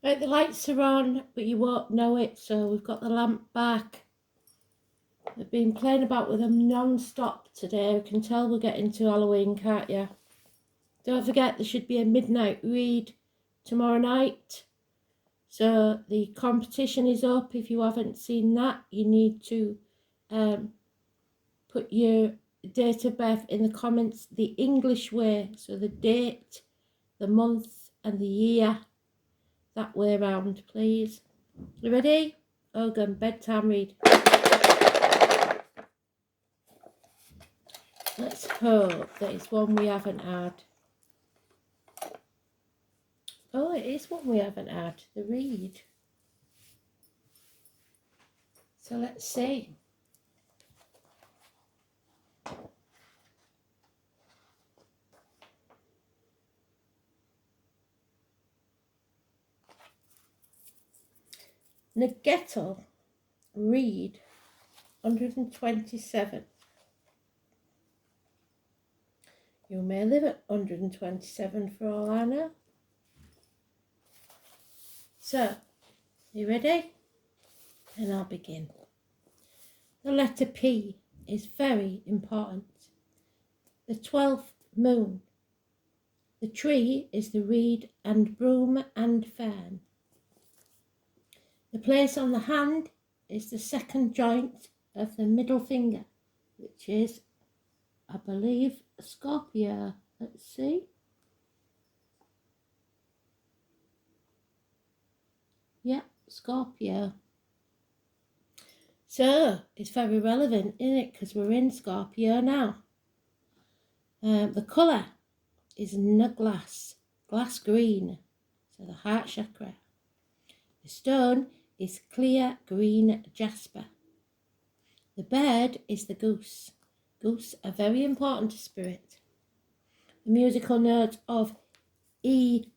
Right, the lights are on, but you won't know it, so we've got the lamp back. I've been playing about with them non-stop today. You can tell we're getting to Halloween, can't you? Don't forget, there should be a midnight read tomorrow night. So the competition is up. If you haven't seen that, you need to put your date of birth in the comments the English way. So the date, the month and the year. That way around, please. You ready? Ogham, bedtime read. Let's hope that it's one we haven't had. Oh, it is one we haven't had, the read. So let's see. Nagettel, read 127. You may live at 127 for all I know. So, you ready? And I'll begin. The letter P is very important. The 12th moon. The tree is the reed and broom and fern. The place on the hand is the second joint of the middle finger, which is, I believe, Scorpio. Let's see. Yeah, Scorpio. So, it's very relevant, isn't it? Because we're in Scorpio now. The colour is glass green, so the heart chakra. The stone is clear green jasper. The bird is the goose. Goose are very important to spirit. The musical note of E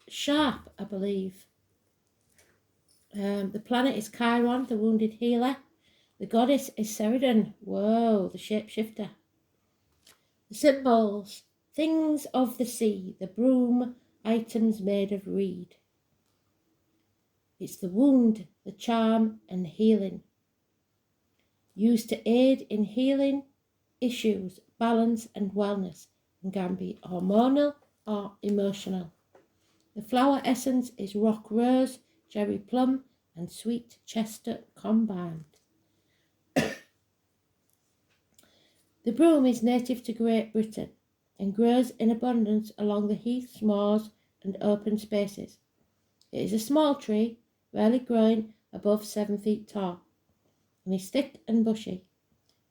sharp, I believe. The planet is Chiron, the wounded healer. The goddess is Ceridon. Whoa, the shapeshifter. The symbols, things of the sea, the broom, items made of reed. It's the wound, the charm and healing. Used to aid in healing issues, balance and wellness, and can be hormonal or emotional. The flower essence is rock rose, cherry plum and sweet chestnut combined. The broom is native to Great Britain and grows in abundance along the heaths, moors and open spaces. It is a small tree, rarely growing above 7 feet tall, and is thick and bushy.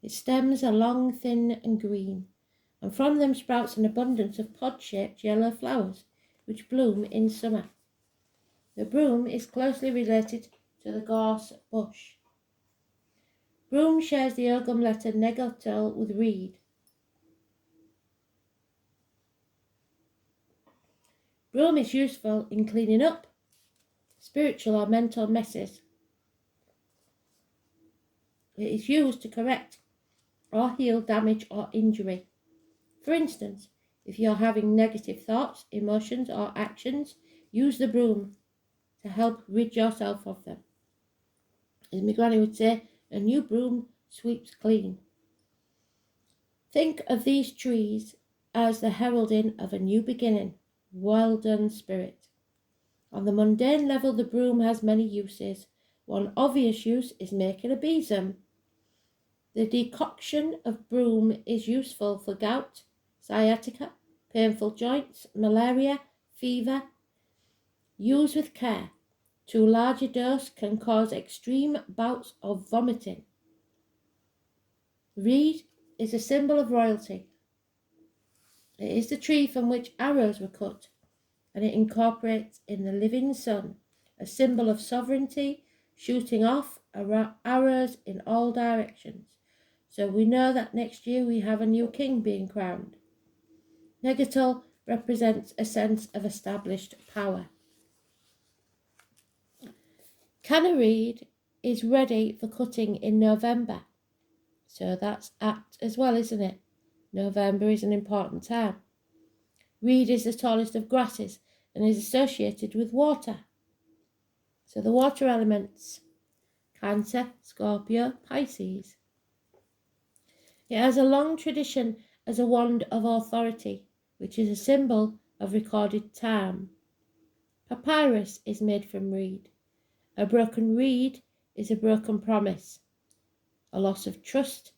Its stems are long, thin and green, and from them sprouts an abundance of pod-shaped yellow flowers, which bloom in summer. The broom is closely related to the gorse bush. Broom shares the Ogham letter Nagettel with reed. Broom is useful in cleaning up spiritual or mental messes. It is used to correct or heal damage or injury. For instance, if you're having negative thoughts, emotions or actions, use the broom to help rid yourself of them. As my granny would say, a new broom sweeps clean. Think of these trees as the heralding of a new beginning. Well done, spirit. On the mundane level, the broom has many uses. One obvious use is making a besom. The decoction of broom is useful for gout, sciatica, painful joints, malaria, fever. Use with care. Too large a dose can cause extreme bouts of vomiting. Reed is a symbol of royalty. It is the tree from which arrows were cut, and it incorporates in the living sun, a symbol of sovereignty, shooting off arrows in all directions. So we know that next year we have a new king being crowned. Nagettel represents a sense of established power. Canna reed is ready for cutting in November. So that's apt as well, isn't it? November is an important time. Reed is the tallest of grasses and is associated with water. So the water elements: Cancer, Scorpio, Pisces. It has a long tradition as a wand of authority, which is a symbol of recorded time. Papyrus is made from reed. A broken reed is a broken promise, a loss of trust,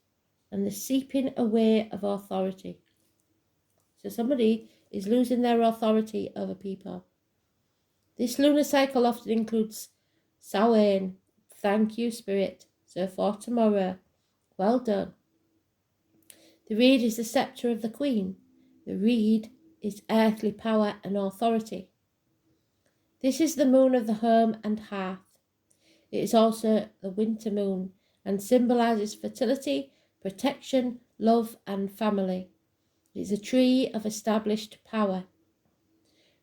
and the seeping away of authority. So somebody is losing their authority over people. This lunar cycle often includes Samhain, thank you, Spirit, so for tomorrow, well done. The reed is the sceptre of the Queen. The reed is earthly power and authority. This is the moon of the home and hearth. It is also the winter moon and symbolises fertility, protection, love and family. It is a tree of established power.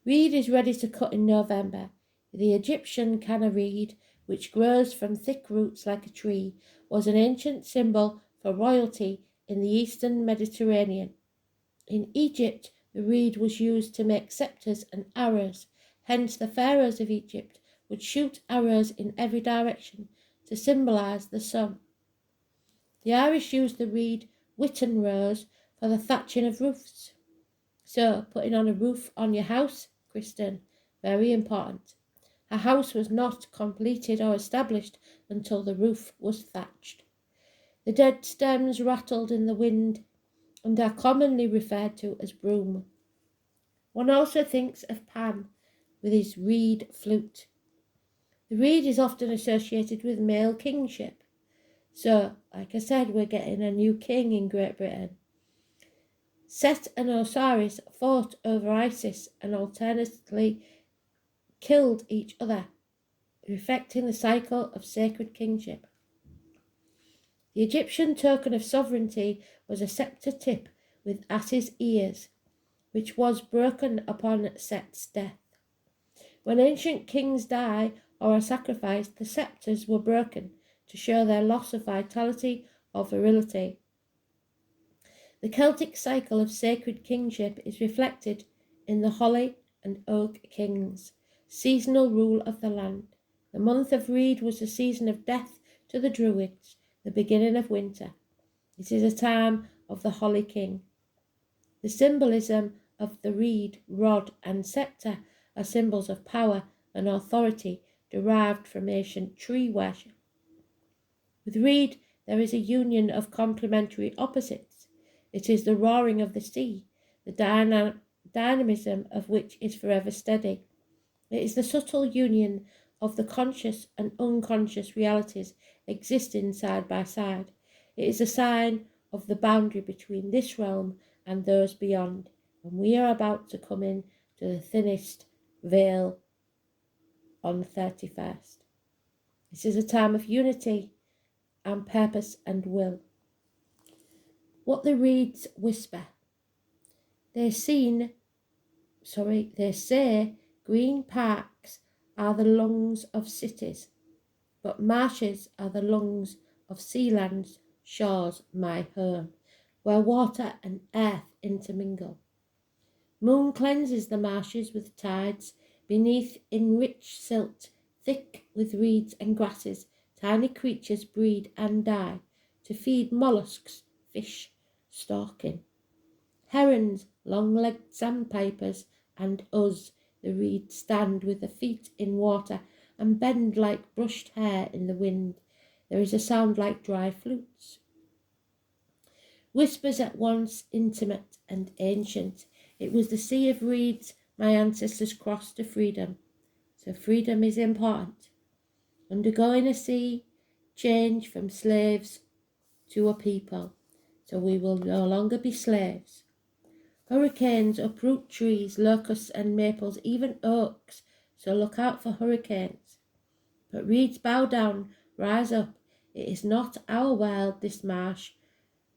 Reed is ready to cut in November. The Egyptian canna reed, which grows from thick roots like a tree, was an ancient symbol for royalty in the eastern Mediterranean. In Egypt, the reed was used to make sceptres and arrows. Hence, the pharaohs of Egypt would shoot arrows in every direction to symbolise the sun. The Irish used the reed Witten rose for the thatching of roofs. So, putting on a roof on your house, Kristen, very important. A house was not completed or established until the roof was thatched. The dead stems rattled in the wind and are commonly referred to as broom. One also thinks of Pan with his reed flute. The reed is often associated with male kingship. So, like I said, we're getting a new king in Great Britain. Set and Osiris fought over Isis and alternately killed each other, reflecting the cycle of sacred kingship. The Egyptian token of sovereignty was a scepter tip with ass's ears, which was broken upon Set's death. When ancient kings die or are sacrificed, the scepters were broken to show their loss of vitality or virility. The Celtic cycle of sacred kingship is reflected in the holly and oak kings, seasonal rule of the land. The month of Reed was the season of death to the Druids, the beginning of winter. It is a time of the holly king. The symbolism of the reed, rod and sceptre are symbols of power and authority derived from ancient tree worship. With reed there is a union of complementary opposites. It is the roaring of the sea, the dynamism of which is forever steady. It is the subtle union of the conscious and unconscious realities existing side by side. It is a sign of the boundary between this realm and those beyond, and we are about to come in to the thinnest veil on the 31st. This is a time of unity and purpose and will. What the reeds whisper. They say green parks are the lungs of cities, but marshes are the lungs of sealands, shores, my home, where water and earth intermingle. Moon cleanses the marshes with tides, beneath in rich silt, thick with reeds and grasses, tiny creatures breed and die, to feed mollusks, fish, stalking. Herons, long-legged sandpipers, and us, the reeds, stand with the feet in water and bend like brushed hair in the wind. There is a sound like dry flutes. Whispers at once intimate and ancient. It was the sea of reeds my ancestors crossed to freedom. So freedom is important. Undergoing a sea change from slaves to a people. So we will no longer be slaves. Hurricanes uproot trees, locusts and maples, even oaks. So look out for hurricanes. But reeds bow down, rise up. It is not our world, this marsh,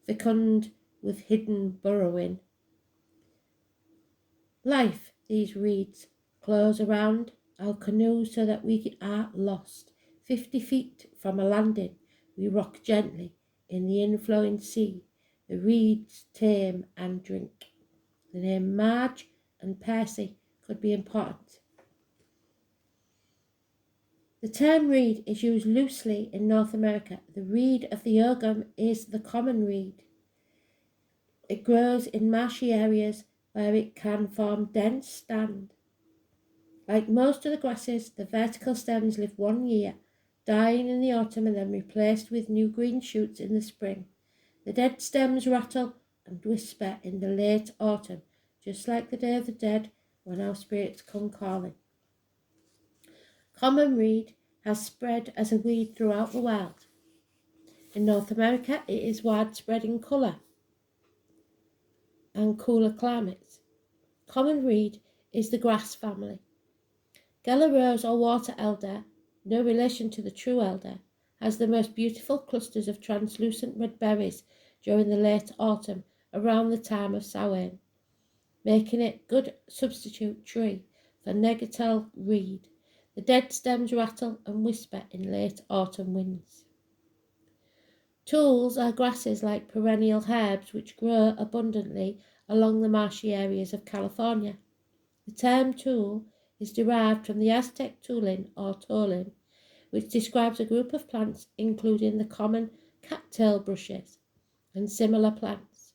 fecund with hidden burrowing. Life, these reeds, close around our canoe so that we are lost. 50 feet from a landing, we rock gently in the inflowing sea. The reeds tame and drink. The name Marge and Percy could be important. The term reed is used loosely in North America. The reed of the Ogham is the common reed. It grows in marshy areas where it can form dense stand. Like most of the grasses, the vertical stems live 1 year, dying in the autumn and then replaced with new green shoots in the spring. The dead stems rattle and whisper in the late autumn, just like the Day of the Dead when our spirits come calling. Common reed has spread as a weed throughout the world. In North America, it is widespread in colour and cooler climates. Common reed is the grass family. Gala rose or water elder, no relation to the true elder, has the most beautiful clusters of translucent red berries during the late autumn around the time of Samhain, making it a good substitute tree for negatel reed. The dead stems rattle and whisper in late autumn winds. Tules are grasses like perennial herbs which grow abundantly along the marshy areas of California. The term tule is derived from the Aztec tulin or tolin, which describes a group of plants including the common cattail bushes and similar plants.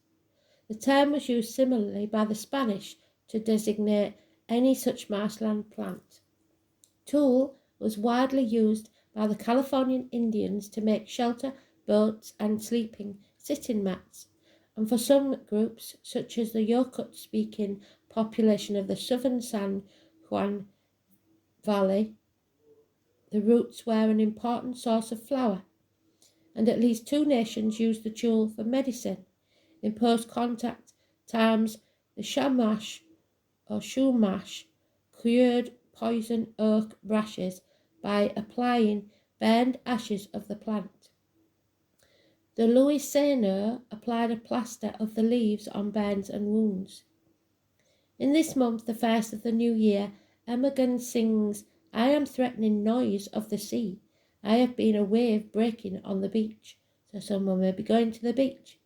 The term was used similarly by the Spanish to designate any such marshland plant. Tule was widely used by the Californian Indians to make shelter, boats, and sitting mats, and for some groups, such as the Yokut-speaking population of the southern San Juan Valley, the roots were an important source of flour, and at least 2 nations used the tule for medicine. In post-contact times, the Shamash or Shumash cured poison oak brashes by applying burned ashes of the plant. The Louisiano applied a plaster of the leaves on burns and wounds. In this month, the first of the new year, Imogen sings, "I am threatening noise of the sea. I have been a wave breaking on the beach." So someone may be going to the beach.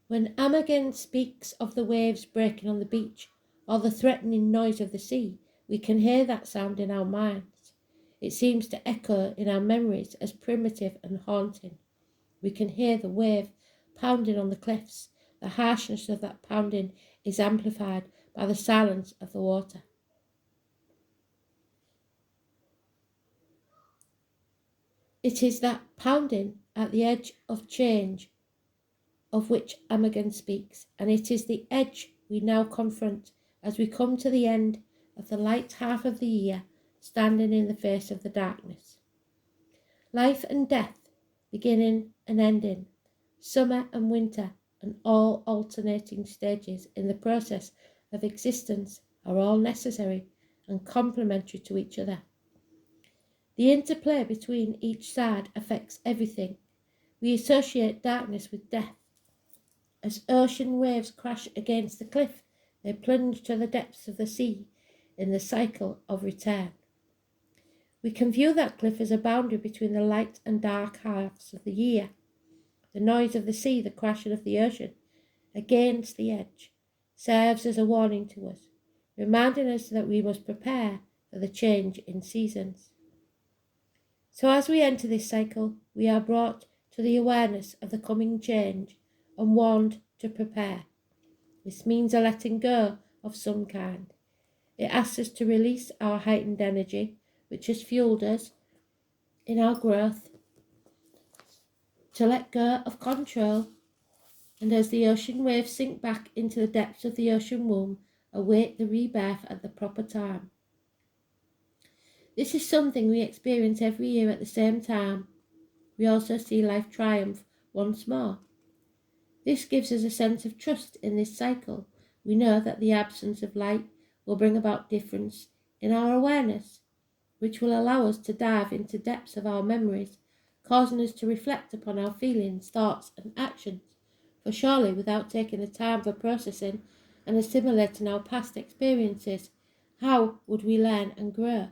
When Imogen speaks of the waves breaking on the beach or the threatening noise of the sea, we can hear that sound in our minds. It seems to echo in our memories as primitive and haunting. We can hear the wave pounding on the cliffs. The harshness of that pounding is amplified by the silence of the water. It is that pounding at the edge of change of which Imogen speaks, and it is the edge we now confront as we come to the end of the light half of the year, standing in the face of the darkness. Life and death, beginning and ending, summer and winter, and all alternating stages in the process of existence are all necessary and complementary to each other. The interplay between each side affects everything. We associate darkness with death. As ocean waves crash against the cliff, they plunge to the depths of the sea in the cycle of return. We can view that cliff as a boundary between the light and dark halves of the year. The noise of the sea, the crashing of the ocean against the edge, serves as a warning to us, reminding us that we must prepare for the change in seasons. So as we enter this cycle, we are brought to the awareness of the coming change and warned to prepare. This means a letting go of some kind. It asks us to release our heightened energy, which has fueled us in our growth, to let go of control, and as the ocean waves sink back into the depths of the ocean womb, await the rebirth at the proper time. This is something we experience every year at the same time. We also see life triumph once more. This gives us a sense of trust in this cycle. We know that the absence of light will bring about difference in our awareness, which will allow us to dive into depths of our memories, causing us to reflect upon our feelings, thoughts, and actions. For surely, without taking the time for processing and assimilating our past experiences, how would we learn and grow,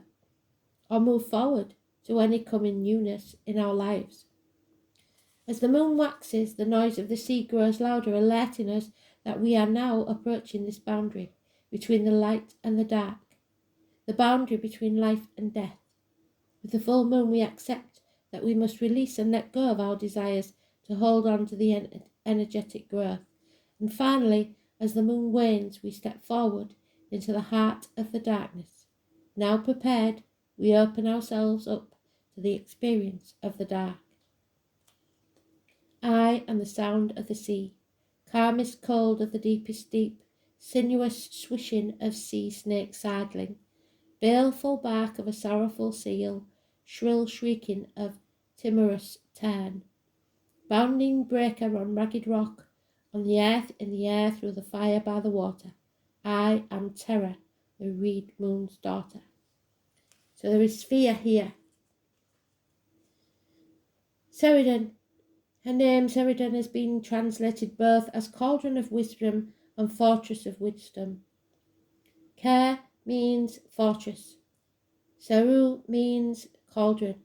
or move forward to any coming newness in our lives? As the moon waxes, the noise of the sea grows louder, alerting us that we are now approaching this boundary. between the light and the dark, the boundary between life and death. With the full moon we accept that we must release and let go of our desires to hold on to the energetic growth. And finally, as the moon wanes, we step forward into the heart of the darkness. Now prepared, we open ourselves up to the experience of the dark. I am the sound of the sea, calmest cold of the deepest deep, sinuous swishing of sea snake sidling, baleful bark of a sorrowful seal, shrill shrieking of timorous tern, bounding breaker on ragged rock, on the earth, in the air, through the fire by the water. I am terror, the reed moon's daughter. So there is fear here. Sheridan. Her name, Sheridan, has been translated both as Cauldron of Wisdom and Fortress of Wisdom. Care means fortress. Seru means cauldron.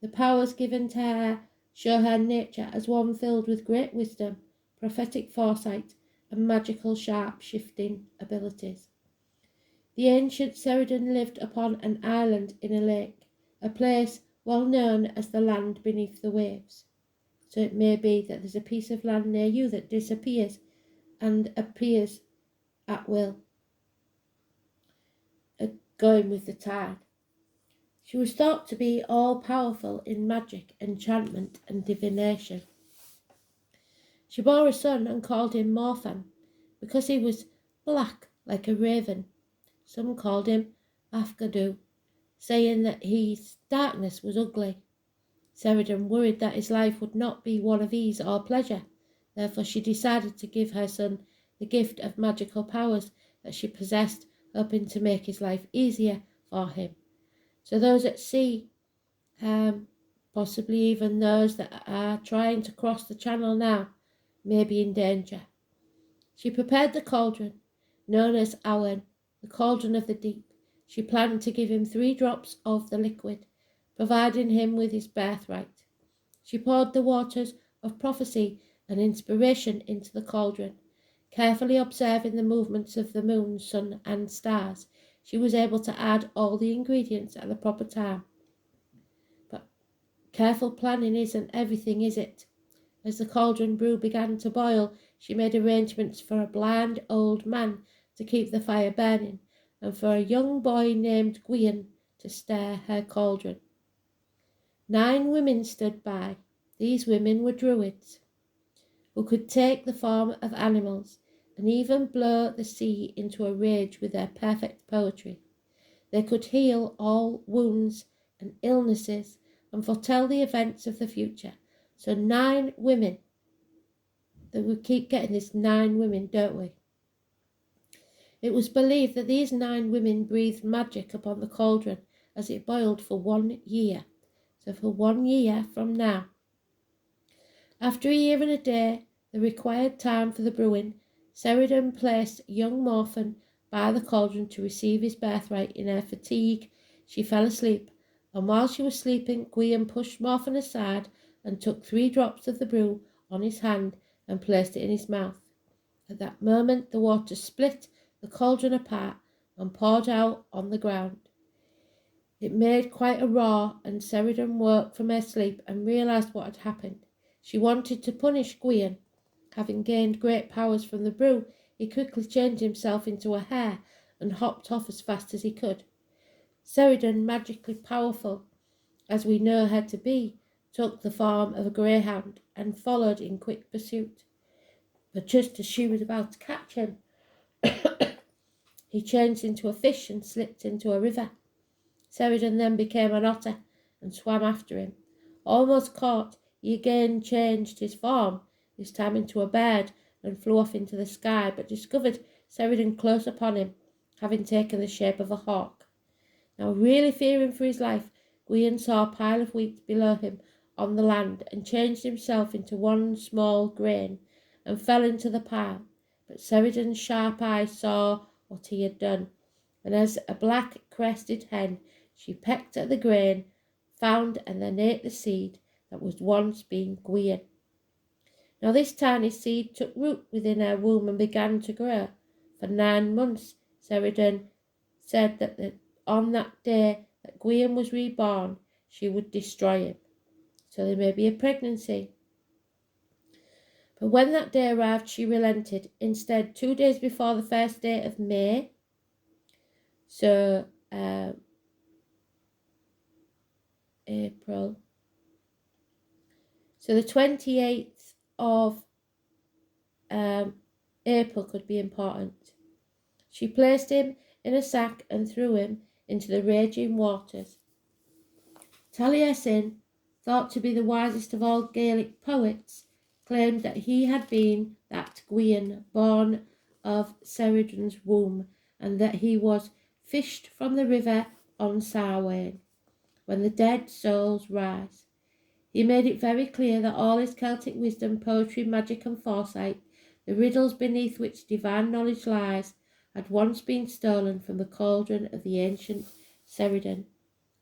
The powers given to her show her nature as one filled with great wisdom, prophetic foresight, and magical sharp-shifting abilities. The ancient Sheridan lived upon an island in a lake, a place well known as the land beneath the waves. So it may be that there's a piece of land near you that disappears and appears at will, going with the tide. She was thought to be all-powerful in magic, enchantment, and divination. She bore a son and called him Morphan, because he was black like a raven. Some called him Afgadu, saying that his darkness was ugly. Sheridan worried that his life would not be one of ease or pleasure. Therefore she decided to give her son the gift of magical powers that she possessed, hoping to make his life easier for him. So those at sea, possibly even those that are trying to cross the channel now, may be in danger. She prepared the cauldron, known as Awen, the cauldron of the deep. She planned to give him 3 drops of the liquid, providing him with his birthright. She poured the waters of prophecy and inspiration into the cauldron. Carefully observing the movements of the moon, sun, and stars, she was able to add all the ingredients at the proper time. But careful planning isn't everything, is it? As the cauldron brew began to boil, she made arrangements for a blind old man to keep the fire burning, and for a young boy named Gwion to stir her cauldron. 9 women stood by. These women were druids, who could take the form of animals and even blow the sea into a rage with their perfect poetry. They could heal all wounds and illnesses and foretell the events of the future. So 9 women. We keep getting this 9 women, don't we? It was believed that these 9 women breathed magic upon the cauldron as it boiled for 1 year. So for 1 year from now. After a year and a day, the required time for the brewing, Sheridan placed young Morphan by the cauldron to receive his birthright. In her fatigue, she fell asleep, and while she was sleeping, Gwion pushed Morphan aside and took 3 drops of the brew on his hand and placed it in his mouth. At that moment, the water split the cauldron apart and poured out on the ground. It made quite a roar, and Sheridan woke from her sleep and realised what had happened. She wanted to punish Gwion. Having gained great powers from the brew, he quickly changed himself into a hare and hopped off as fast as he could. Sheridan, magically powerful, as we know her to be, took the form of a greyhound and followed in quick pursuit. But just as she was about to catch him, he changed into a fish and slipped into a river. Sheridan then became an otter and swam after him. Almost caught, he again changed his form, this time into a bird, and flew off into the sky, but discovered Sheridan close upon him, having taken the shape of a hawk. Now, really fearing for his life, Gwion saw a pile of wheat below him on the land and changed himself into one small grain and fell into the pile. But Sheridan's sharp eyes saw what he had done, and as a black-crested hen, she pecked at the grain, found and then ate the seed that was once been Gwion. Now this tiny seed took root within her womb and began to grow. For 9 months Sheridan said that on that day that Gwion was reborn, she would destroy him. So there may be a pregnancy. But when that day arrived, she relented. Instead, 2 days before the first day of May, so April, so the 28th of April could be important. She placed him in a sack and threw him into the raging waters. Taliesin, thought to be the wisest of all Gaelic poets, claimed that he had been that Gwion born of Sheridan's womb, and that he was fished from the river on Samhain, when the dead souls rise. He made it very clear that all his Celtic wisdom, poetry, magic and foresight, the riddles beneath which divine knowledge lies, had once been stolen from the cauldron of the ancient Sheridan.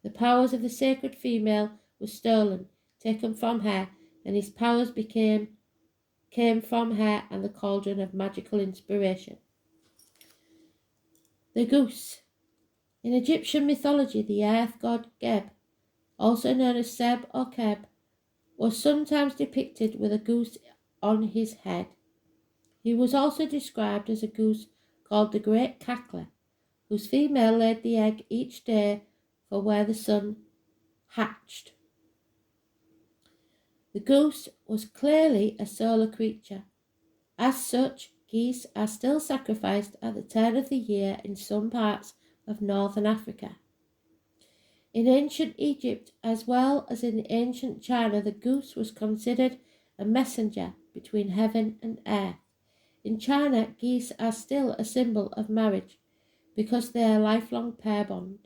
The powers of the sacred female were stolen, taken from her, and his powers came from her and the cauldron of magical inspiration. The goose. In Egyptian mythology, the earth god Geb, also known as Seb or Keb, was sometimes depicted with a goose on his head. He was also described as a goose called the Great Cackler, whose female laid the egg each day for where the sun hatched. The goose was clearly a solar creature. As such, geese are still sacrificed at the turn of the year in some parts of northern Africa. In ancient Egypt, as well as in ancient China, the goose was considered a messenger between heaven and earth. In China, geese are still a symbol of marriage because they are a lifelong pair bond.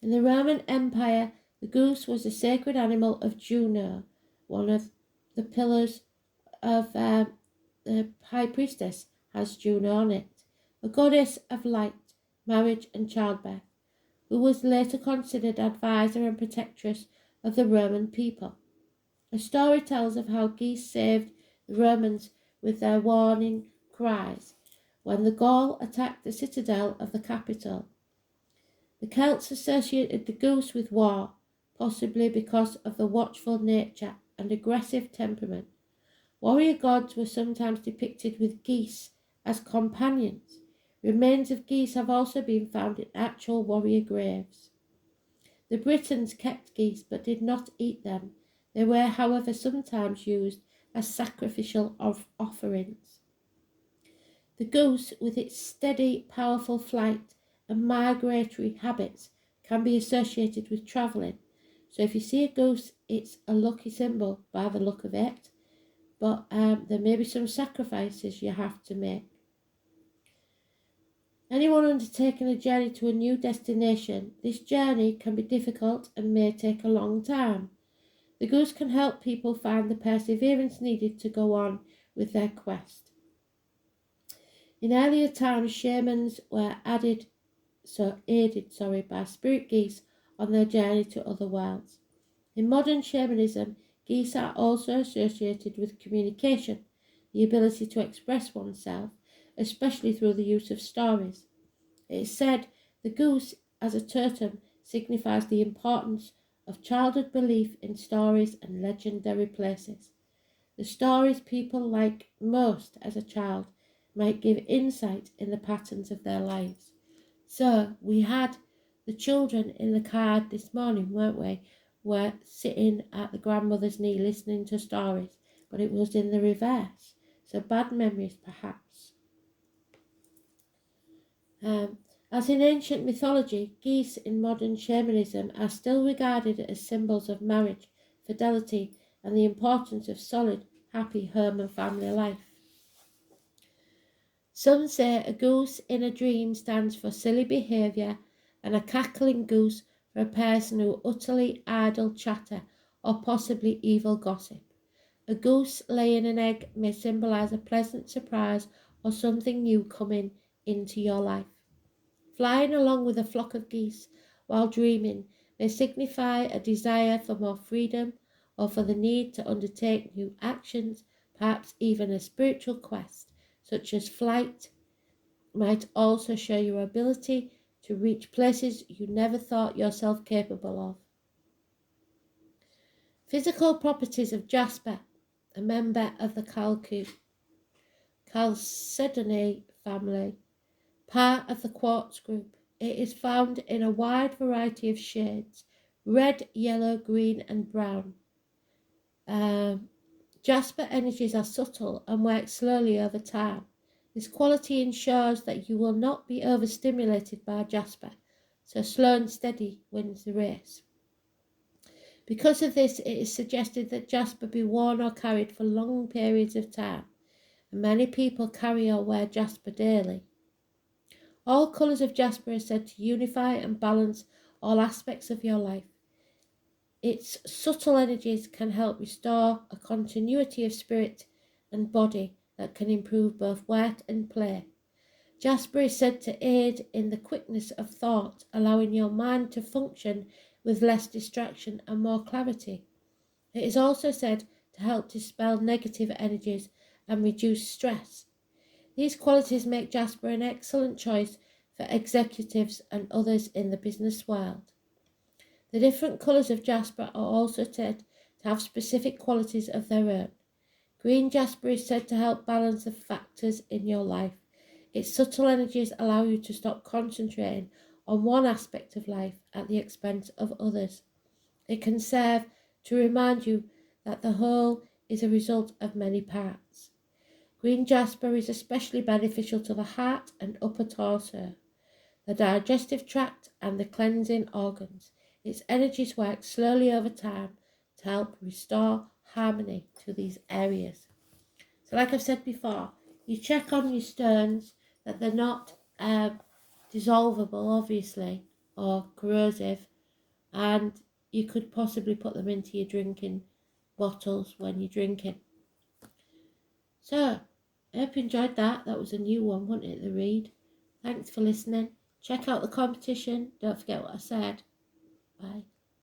In the Roman Empire, the goose was a sacred animal of Juno, one of the pillars of the high priestess has Juno on it, a goddess of light, marriage and childbirth, who was later considered advisor and protectress of the Roman people. A story tells of how geese saved the Romans with their warning cries when the Gaul attacked the citadel of the capital. The Celts associated the goose with war, possibly because of the watchful nature and aggressive temperament. Warrior gods were sometimes depicted with geese as companions. Remains of geese have also been found in actual warrior graves. The Britons kept geese but did not eat them. They were, however, sometimes used as sacrificial offerings. The goose, with its steady, powerful flight and migratory habits, can be associated with travelling. So if you see a goose, it's a lucky symbol by the look of it. But there may be some sacrifices you have to make. Anyone undertaking a journey to a new destination, this journey can be difficult and may take a long time. The goose can help people find the perseverance needed to go on with their quest. In earlier times, shamans were aided by spirit geese on their journey to other worlds. In modern shamanism, geese are also associated with communication, the ability to express oneself, especially through the use of stories. It is said the goose, as a totem, signifies the importance of childhood belief in stories and legendary places. The stories people like most as a child might give insight in the patterns of their lives. So we had the children in the card this morning, weren't we? Were sitting at the grandmother's knee listening to stories, but it was in the reverse. So bad memories, perhaps. As in ancient mythology, geese in modern shamanism are still regarded as symbols of marriage, fidelity, and the importance of solid, happy home and family life. Some say a goose in a dream stands for silly behaviour, and a cackling goose for a person who utterly idle chatter or possibly evil gossip. A goose laying an egg may symbolise a pleasant surprise or something new coming into your life. Flying along with a flock of geese while dreaming may signify a desire for more freedom or for the need to undertake new actions, perhaps even a spiritual quest, such as flight, might also show your ability to reach places you never thought yourself capable of. Physical properties of jasper, a member of the Chalcedony family, part of the quartz group. It is found in a wide variety of shades: red, yellow, green, and brown. Jasper energies are subtle and work slowly over time. This quality ensures that you will not be overstimulated by jasper, so slow and steady wins the race. Because of this, it is suggested that jasper be worn or carried for long periods of time, and many people carry or wear jasper daily. All colours of jasper are said to unify and balance all aspects of your life. Its subtle energies can help restore a continuity of spirit and body that can improve both work and play. Jasper is said to aid in the quickness of thought, allowing your mind to function with less distraction and more clarity. It is also said to help dispel negative energies and reduce stress. These qualities make jasper an excellent choice for executives and others in the business world. The different colours of jasper are also said to have specific qualities of their own. Green jasper is said to help balance the factors in your life. Its subtle energies allow you to stop concentrating on one aspect of life at the expense of others. It can serve to remind you that the whole is a result of many parts. Green jasper is especially beneficial to the heart and upper torso, the digestive tract, and the cleansing organs. Its energies work slowly over time to help restore harmony to these areas. So like I've said before, you check on your stones that they're not dissolvable, obviously, or corrosive, and you could possibly put them into your drinking bottles when you're drinking. So, I hope you enjoyed that. That was a new one, wasn't it, the read? Thanks for listening. Check out the competition. Don't forget what I said. Bye.